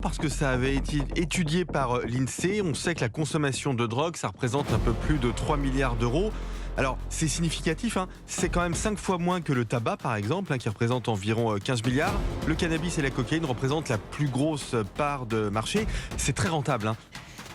Parce que ça avait été étudié par l'INSEE, on sait que la consommation de drogue, ça représente un peu plus de 3 milliards d'euros. Alors, c'est significatif, c'est quand même 5 fois moins que le tabac, par exemple, qui représente environ 15 milliards. Le cannabis et la cocaïne représentent la plus grosse part de marché. C'est très rentable.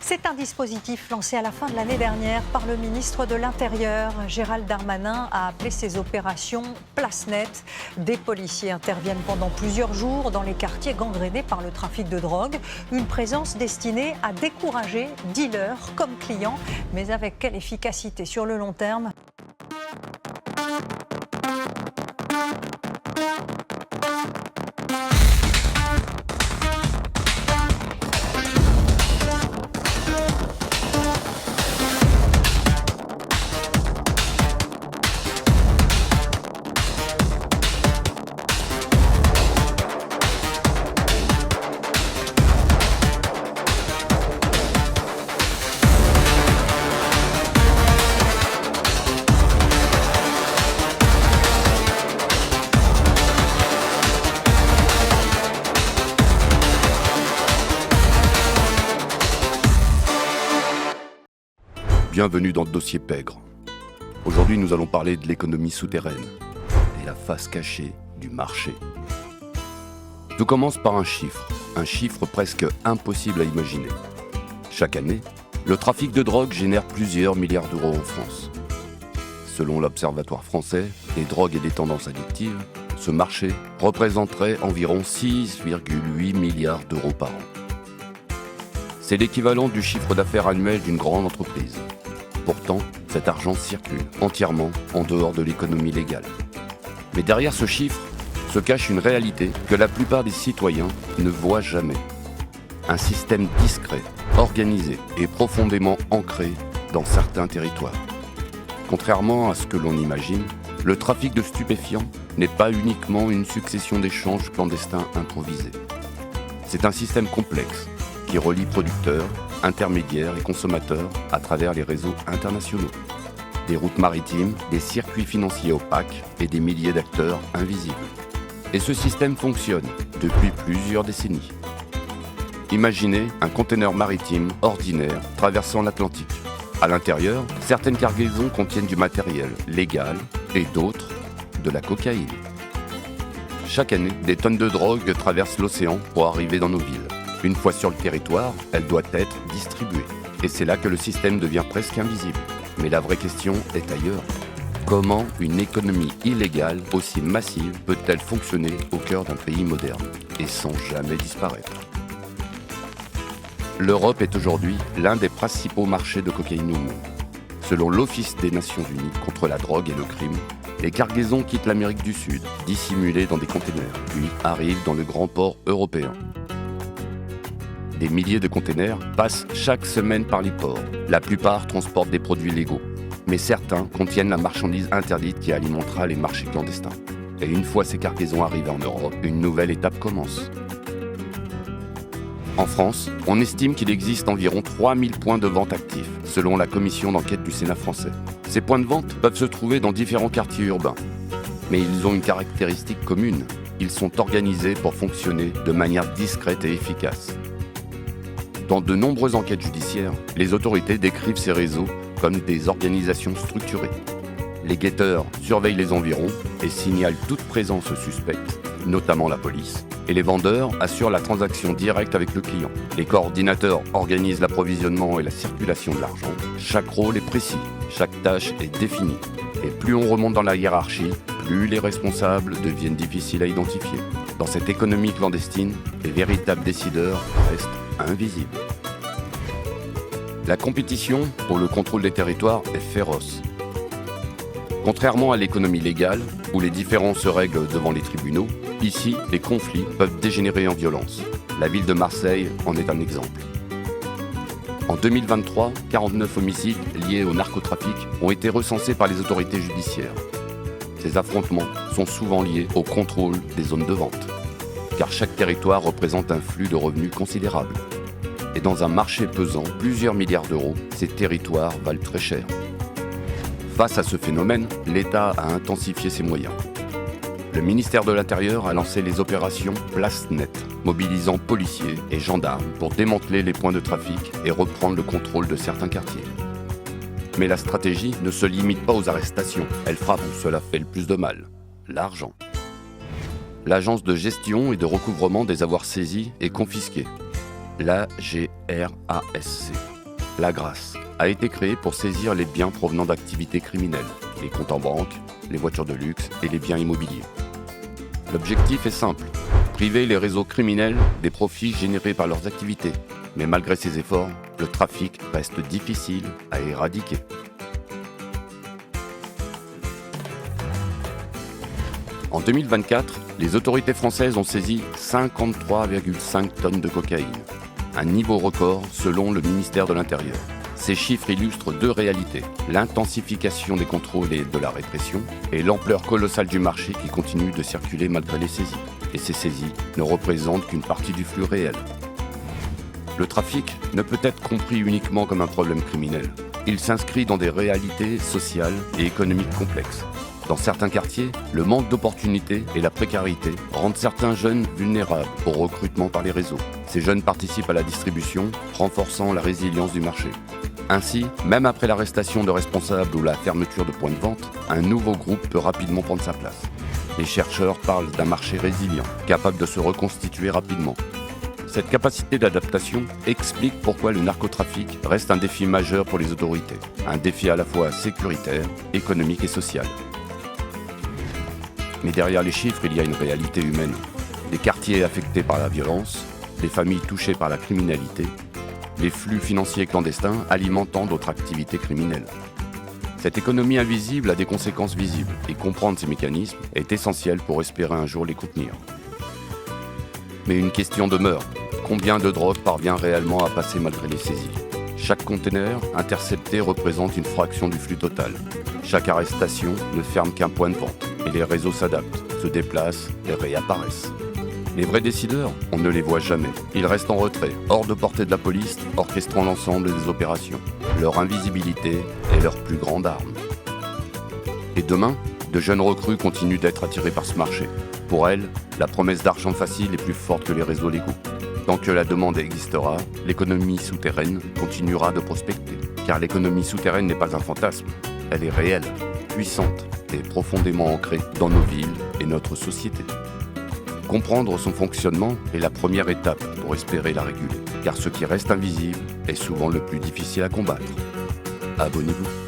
C'est un dispositif lancé à la fin de l'année dernière par le ministre de l'Intérieur. Gérald Darmanin a appelé ces opérations place nette. Des policiers interviennent pendant plusieurs jours dans les quartiers gangrénés par le trafic de drogue. Une présence destinée à décourager dealers comme clients. Mais avec quelle efficacité sur le long terme ? Bienvenue dans le dossier Pègre. Aujourd'hui, nous allons parler de l'économie souterraine et la face cachée du marché. Tout commence par un chiffre presque impossible à imaginer. Chaque année, le trafic de drogue génère plusieurs milliards d'euros en France. Selon l'Observatoire français des drogues et des tendances addictives, ce marché représenterait environ 6,8 milliards d'euros par an. C'est l'équivalent du chiffre d'affaires annuel d'une grande entreprise. Pourtant, cet argent circule entièrement en dehors de l'économie légale. Mais derrière ce chiffre se cache une réalité que la plupart des citoyens ne voient jamais. Un système discret, organisé et profondément ancré dans certains territoires. Contrairement à ce que l'on imagine, le trafic de stupéfiants n'est pas uniquement une succession d'échanges clandestins improvisés. C'est un système complexe qui relie producteurs, intermédiaires et consommateurs à travers les réseaux internationaux. Des routes maritimes, des circuits financiers opaques et des milliers d'acteurs invisibles. Et ce système fonctionne depuis plusieurs décennies. Imaginez un conteneur maritime ordinaire traversant l'Atlantique. À l'intérieur, certaines cargaisons contiennent du matériel légal et d'autres de la cocaïne. Chaque année, des tonnes de drogue traversent l'océan pour arriver dans nos villes. Une fois sur le territoire, elle doit être distribuée. Et c'est là que le système devient presque invisible. Mais la vraie question est ailleurs. Comment une économie illégale aussi massive peut-elle fonctionner au cœur d'un pays moderne et sans jamais disparaître ? L'Europe est aujourd'hui l'un des principaux marchés de cocaïne au monde. Selon l'Office des Nations Unies contre la drogue et le crime, les cargaisons quittent l'Amérique du Sud, dissimulées dans des containers, puis arrivent dans le grand port européen. Des milliers de containers passent chaque semaine par les ports. La plupart transportent des produits légaux, mais certains contiennent la marchandise interdite qui alimentera les marchés clandestins. Et une fois ces cargaisons arrivées en Europe, une nouvelle étape commence. En France, on estime qu'il existe environ 3000 points de vente actifs, selon la commission d'enquête du Sénat français. Ces points de vente peuvent se trouver dans différents quartiers urbains, mais ils ont une caractéristique commune. Ils sont organisés pour fonctionner de manière discrète et efficace. Dans de nombreuses enquêtes judiciaires, les autorités décrivent ces réseaux comme des organisations structurées. Les guetteurs surveillent les environs et signalent toute présence suspecte, notamment la police, et les vendeurs assurent la transaction directe avec le client. Les coordinateurs organisent l'approvisionnement et la circulation de l'argent. Chaque rôle est précis, chaque tâche est définie. Et plus on remonte dans la hiérarchie, plus les responsables deviennent difficiles à identifier. Dans cette économie clandestine, les véritables décideurs restent invisibles. La compétition pour le contrôle des territoires est féroce. Contrairement à l'économie légale, où les différends se règlent devant les tribunaux, ici, les conflits peuvent dégénérer en violence. La ville de Marseille en est un exemple. En 2023, 49 homicides liés au narcotrafic ont été recensés par les autorités judiciaires. Ces affrontements sont souvent liés au contrôle des zones de vente, car chaque territoire représente un flux de revenus considérable. Et dans un marché pesant plusieurs milliards d'euros, ces territoires valent très cher. Face à ce phénomène, l'État a intensifié ses moyens. le ministère de l'Intérieur a lancé les opérations Place Nette, mobilisant policiers et gendarmes pour démanteler les points de trafic et reprendre le contrôle de certains quartiers. Mais la stratégie ne se limite pas aux arrestations, elle frappe où cela fait le plus de mal, l'argent. L'agence de gestion et de recouvrement des avoirs saisis est confisquée. L'AGRASC, l'AGRASC, a été créée pour saisir les biens provenant d'activités criminelles, les comptes en banque, les voitures de luxe et les biens immobiliers. L'objectif est simple, priver les réseaux criminels des profits générés par leurs activités. Mais malgré ces efforts, le trafic reste difficile à éradiquer. En 2024, les autorités françaises ont saisi 53,5 tonnes de cocaïne, un niveau record selon le ministère de l'Intérieur. Ces chiffres illustrent deux réalités, l'intensification des contrôles et de la répression et l'ampleur colossale du marché qui continue de circuler malgré les saisies. Et ces saisies ne représentent qu'une partie du flux réel. Le trafic ne peut être compris uniquement comme un problème criminel. Il s'inscrit dans des réalités sociales et économiques complexes. Dans certains quartiers, le manque d'opportunités et la précarité rendent certains jeunes vulnérables au recrutement par les réseaux. Ces jeunes participent à la distribution, renforçant la résilience du marché. Ainsi, même après l'arrestation de responsables ou la fermeture de points de vente, un nouveau groupe peut rapidement prendre sa place. Les chercheurs parlent d'un marché résilient, capable de se reconstituer rapidement. Cette capacité d'adaptation explique pourquoi le narcotrafic reste un défi majeur pour les autorités. Un défi à la fois sécuritaire, économique et social. Mais derrière les chiffres, il y a une réalité humaine. Des quartiers affectés par la violence, des familles touchées par la criminalité, des flux financiers clandestins alimentant d'autres activités criminelles. Cette économie invisible a des conséquences visibles et comprendre ces mécanismes est essentiel pour espérer un jour les contenir. Mais une question demeure. Combien de drogue parvient réellement à passer malgré les saisies ? Chaque conteneur intercepté représente une fraction du flux total. Chaque arrestation ne ferme qu'un point de vente et les réseaux s'adaptent, se déplacent et réapparaissent. Les vrais décideurs, on ne les voit jamais. Ils restent en retrait, hors de portée de la police, orchestrant l'ensemble des opérations. Leur invisibilité est leur plus grande arme. Et demain, de jeunes recrues continuent d'être attirés par ce marché. Pour elles, la promesse d'argent facile est plus forte que les réseaux légaux. Tant que la demande existera, l'économie souterraine continuera de prospecter. Car l'économie souterraine n'est pas un fantasme, elle est réelle, puissante et profondément ancrée dans nos villes et notre société. Comprendre son fonctionnement est la première étape pour espérer la réguler, car ce qui reste invisible est souvent le plus difficile à combattre. Abonnez-vous.